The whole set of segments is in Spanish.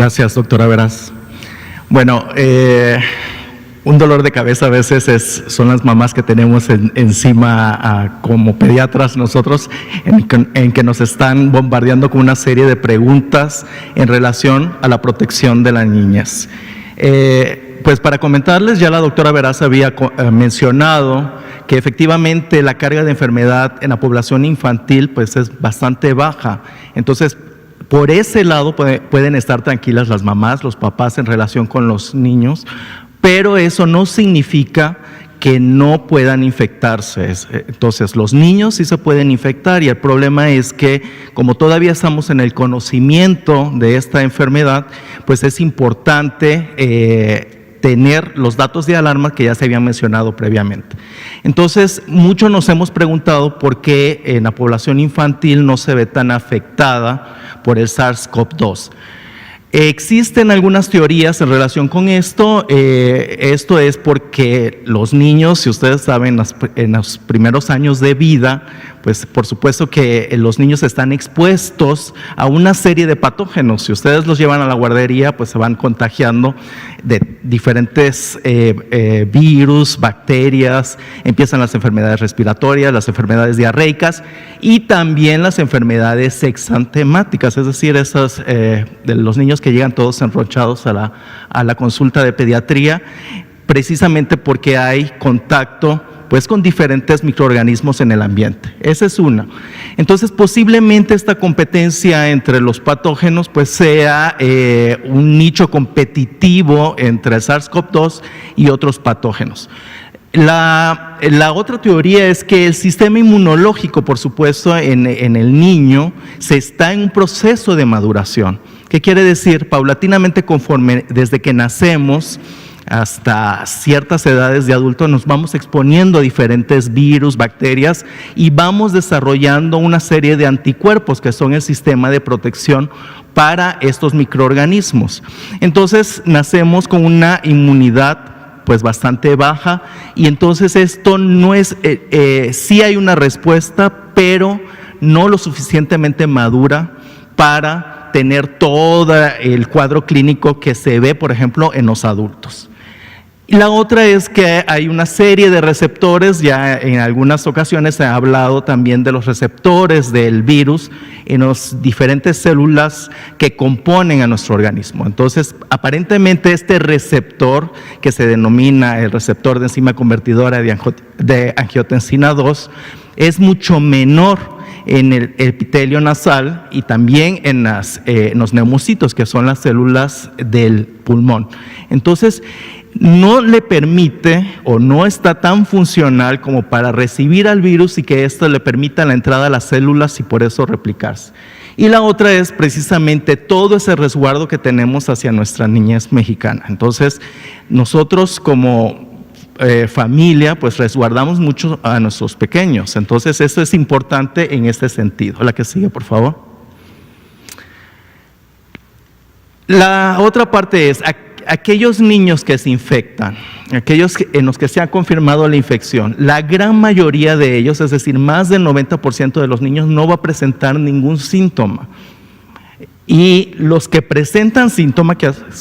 Gracias, doctora Veras. Bueno, un dolor de cabeza a veces son las mamás que tenemos encima como pediatras nosotros, en que nos están bombardeando con una serie de preguntas en relación a la protección de las niñas. Pues para comentarles, ya la doctora Veras había mencionado que efectivamente la carga de enfermedad en la población infantil pues es bastante baja. Entonces, por ese lado pueden estar tranquilas las mamás, los papás en relación con los niños, pero eso no significa que no puedan infectarse. Entonces, los niños sí se pueden infectar y el problema es que como todavía estamos en el conocimiento de esta enfermedad, pues es importante tener los datos de alarma que ya se habían mencionado previamente. Entonces, muchos nos hemos preguntado por qué en la población infantil no se ve tan afectada por el SARS-CoV-2. Existen algunas teorías en relación con esto. Esto es porque los niños, si ustedes saben, en los primeros años de vida, pues por supuesto que los niños están expuestos a una serie de patógenos. Si ustedes los llevan a la guardería, pues se van contagiando de diferentes virus, bacterias, empiezan las enfermedades respiratorias, las enfermedades diarreicas y también las enfermedades exantemáticas, es decir, esas de los niños que llegan todos enronchados a la consulta de pediatría, precisamente porque hay contacto pues con diferentes microorganismos en el ambiente. Esa es una. Entonces, posiblemente esta competencia entre los patógenos pues sea un nicho competitivo entre el SARS-CoV-2 y otros patógenos. La otra teoría es que el sistema inmunológico, por supuesto, en el niño se está en un proceso de maduración. ¿Qué quiere decir? Paulatinamente, desde que nacemos hasta ciertas edades de adulto, nos vamos exponiendo a diferentes virus, bacterias y vamos desarrollando una serie de anticuerpos que son el sistema de protección para estos microorganismos. Entonces, nacemos con una inmunidad pues bastante baja y entonces esto no es, sí hay una respuesta, pero no lo suficientemente madura para tener todo el cuadro clínico que se ve, por ejemplo, en los adultos. Y la otra es que hay una serie de receptores, ya en algunas ocasiones se ha hablado también de los receptores del virus en las diferentes células que componen a nuestro organismo. Entonces, aparentemente este receptor, que se denomina el receptor de enzima convertidora de angiotensina 2, es mucho menor en el epitelio nasal y también en los neumocitos, que son las células del pulmón. Entonces, no le permite o no está tan funcional como para recibir al virus y que esto le permita la entrada a las células y por eso replicarse. Y la otra es precisamente todo ese resguardo que tenemos hacia nuestra niñez mexicana. Entonces, nosotros como familia, pues resguardamos mucho a nuestros pequeños. Entonces, esto es importante en este sentido. La que sigue, por favor. La otra parte es aquellos niños que se infectan, aquellos en los que se ha confirmado la infección, la gran mayoría de ellos, es decir, más del 90% de los niños no va a presentar ningún síntoma. Y los que presentan síntomas,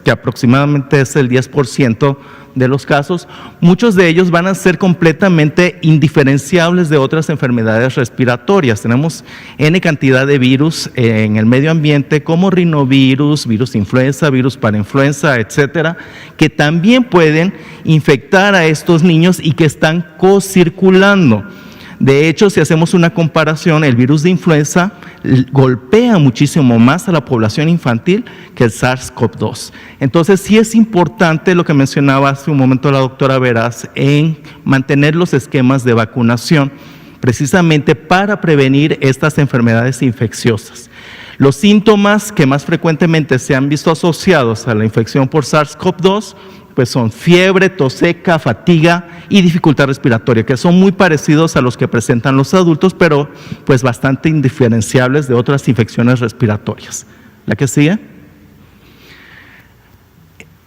que aproximadamente es el 10% de los casos, muchos de ellos van a ser completamente indiferenciables de otras enfermedades respiratorias. Tenemos N cantidad de virus en el medio ambiente, como rinovirus, virus influenza, virus parainfluenza, etcétera, que también pueden infectar a estos niños y que están co-circulando. De hecho, si hacemos una comparación, el virus de influenza golpea muchísimo más a la población infantil que el SARS-CoV-2. Entonces, sí es importante lo que mencionaba hace un momento la doctora Veras en mantener los esquemas de vacunación, precisamente para prevenir estas enfermedades infecciosas. Los síntomas que más frecuentemente se han visto asociados a la infección por SARS-CoV-2 pues son fiebre, tos seca, fatiga y dificultad respiratoria, que son muy parecidos a los que presentan los adultos, pero pues bastante indiferenciables de otras infecciones respiratorias. ¿La que sigue?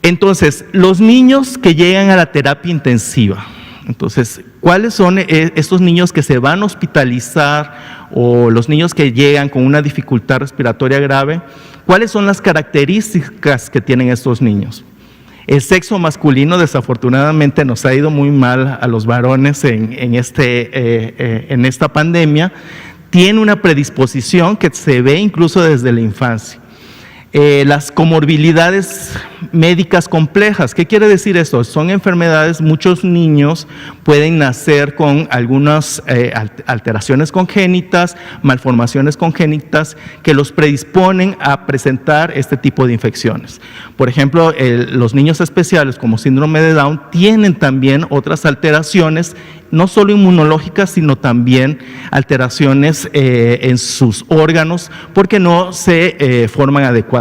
Entonces, los niños que llegan a la terapia intensiva, entonces, ¿cuáles son estos niños que se van a hospitalizar o los niños que llegan con una dificultad respiratoria grave? ¿Cuáles son las características que tienen estos niños? El sexo masculino, desafortunadamente, nos ha ido muy mal a los varones en esta pandemia. Tiene una predisposición que se ve incluso desde la infancia. Las comorbilidades médicas complejas, ¿qué quiere decir eso? Son enfermedades, muchos niños pueden nacer con algunas alteraciones congénitas, malformaciones congénitas que los predisponen a presentar este tipo de infecciones. Por ejemplo, los niños especiales como síndrome de Down tienen también otras alteraciones, no solo inmunológicas, sino también alteraciones en sus órganos porque no se forman adecuadamente.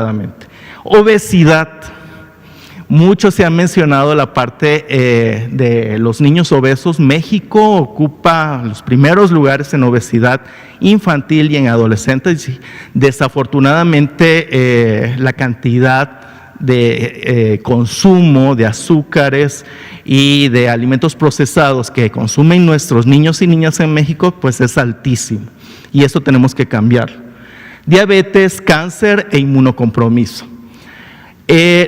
Obesidad. Mucho se ha mencionado la parte de los niños obesos. México ocupa los primeros lugares en obesidad infantil y en adolescentes. Desafortunadamente, la cantidad de consumo de azúcares y de alimentos procesados que consumen nuestros niños y niñas en México, pues es altísimo. Y eso tenemos que cambiar. Diabetes, cáncer e inmunocompromiso.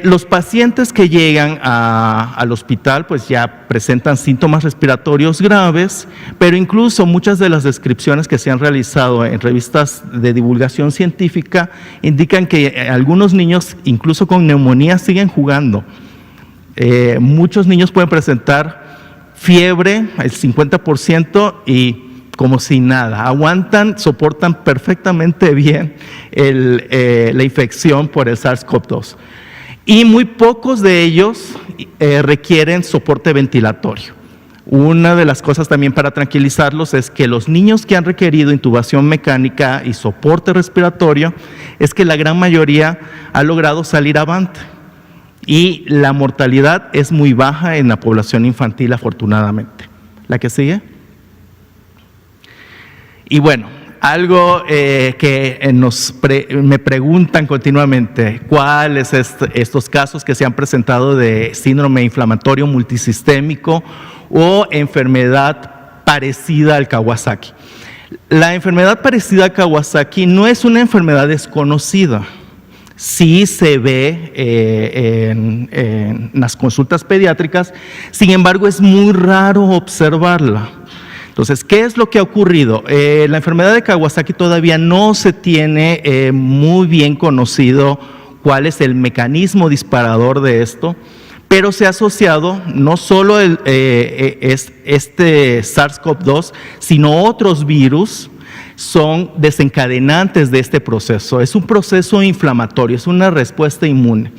Los pacientes que llegan al hospital pues ya presentan síntomas respiratorios graves, pero incluso muchas de las descripciones que se han realizado en revistas de divulgación científica indican que algunos niños incluso con neumonía siguen jugando. Muchos niños pueden presentar fiebre, el 50%, y como si nada, aguantan, soportan perfectamente bien la infección por el SARS-CoV-2. Y muy pocos de ellos requieren soporte ventilatorio. Una de las cosas también para tranquilizarlos es que los niños que han requerido intubación mecánica y soporte respiratorio, es que la gran mayoría ha logrado salir avante. Y la mortalidad es muy baja en la población infantil, afortunadamente. ¿La que sigue? Y bueno, algo que me preguntan continuamente, ¿cuáles estos casos que se han presentado de síndrome inflamatorio multisistémico o enfermedad parecida al Kawasaki? La enfermedad parecida a Kawasaki no es una enfermedad desconocida. Sí se ve en las consultas pediátricas, sin embargo es muy raro observarla. Entonces, ¿qué es lo que ha ocurrido? La enfermedad de Kawasaki todavía no se tiene muy bien conocido cuál es el mecanismo disparador de esto, pero se ha asociado no solo este SARS-CoV-2, sino otros virus son desencadenantes de este proceso. Es un proceso inflamatorio, es una respuesta inmune.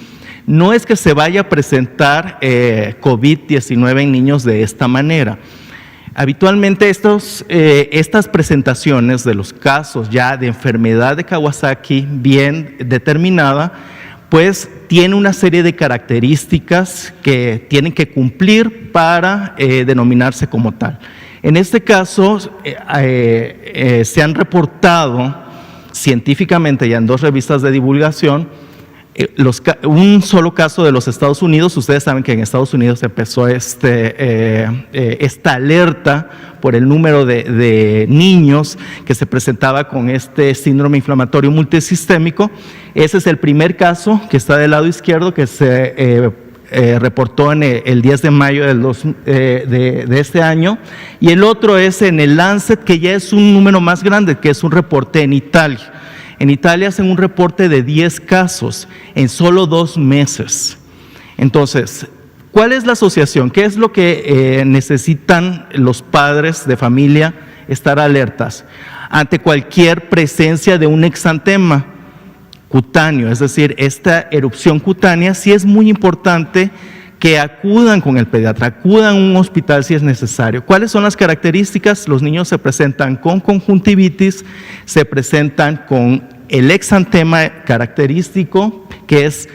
No es que se vaya a presentar COVID-19 en niños de esta manera. Habitualmente estas presentaciones de los casos ya de enfermedad de Kawasaki bien determinada, pues tiene una serie de características que tienen que cumplir para denominarse como tal. En este caso se han reportado científicamente ya en 2 revistas de divulgación un solo caso de los Estados Unidos. Ustedes saben que en Estados Unidos empezó esta alerta por el número de niños que se presentaba con este síndrome inflamatorio multisistémico. Ese es el primer caso que está del lado izquierdo, que se reportó en el 10 de mayo de este año, y el otro es en el Lancet, que ya es un número más grande, que es un reporte en Italia. En Italia hacen un reporte de 10 casos en solo 2 meses. Entonces, ¿cuál es la asociación? ¿Qué es lo que necesitan los padres de familia estar alertas? Ante cualquier presencia de un exantema cutáneo, es decir, esta erupción cutánea, sí es muy importante que acudan con el pediatra, acudan a un hospital si es necesario. ¿Cuáles son las características? Los niños se presentan con conjuntivitis, se presentan con el exantema característico, que es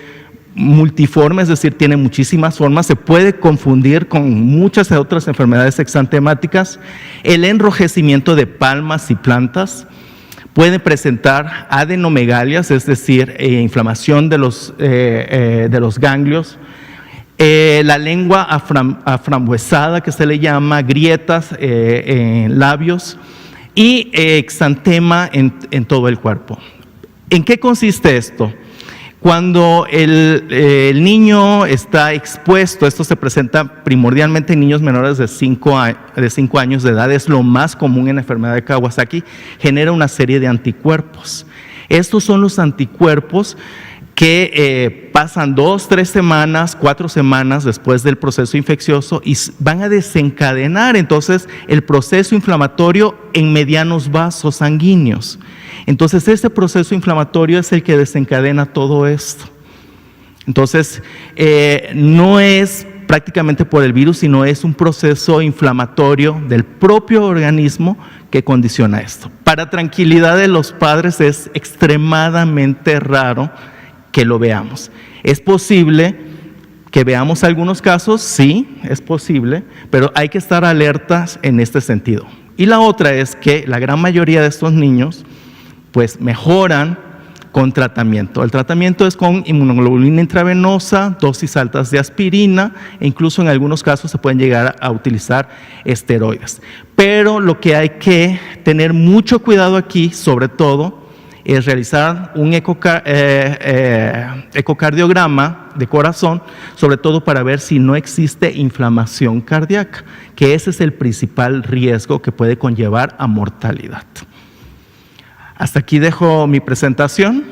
multiforme, es decir, tiene muchísimas formas, se puede confundir con muchas otras enfermedades exantemáticas, el enrojecimiento de palmas y plantas, puede presentar adenomegalias, es decir, inflamación de los ganglios, la lengua aframbuesada, que se le llama, grietas en labios y exantema en todo el cuerpo. ¿En qué consiste esto? Cuando el niño está expuesto, esto se presenta primordialmente en niños menores de 5 años de edad, es lo más común en la enfermedad de Kawasaki, genera una serie de anticuerpos. Estos son los anticuerpos que pasan 2, 3 semanas, 4 semanas después del proceso infeccioso y van a desencadenar entonces el proceso inflamatorio en medianos vasos sanguíneos. Entonces este proceso inflamatorio es el que desencadena todo esto. Entonces no es prácticamente por el virus, sino es un proceso inflamatorio del propio organismo que condiciona esto. Para tranquilidad de los padres es extremadamente raro que lo veamos. ¿Es posible que veamos algunos casos? Sí, es posible, pero hay que estar alertas en este sentido. Y la otra es que la gran mayoría de estos niños pues mejoran con tratamiento. El tratamiento es con inmunoglobulina intravenosa, dosis altas de aspirina e incluso en algunos casos se pueden llegar a utilizar esteroides. Pero lo que hay que tener mucho cuidado aquí, sobre todo, es realizar un ecocardiograma de corazón, sobre todo para ver si no existe inflamación cardíaca, que ese es el principal riesgo que puede conllevar a mortalidad. Hasta aquí dejo mi presentación.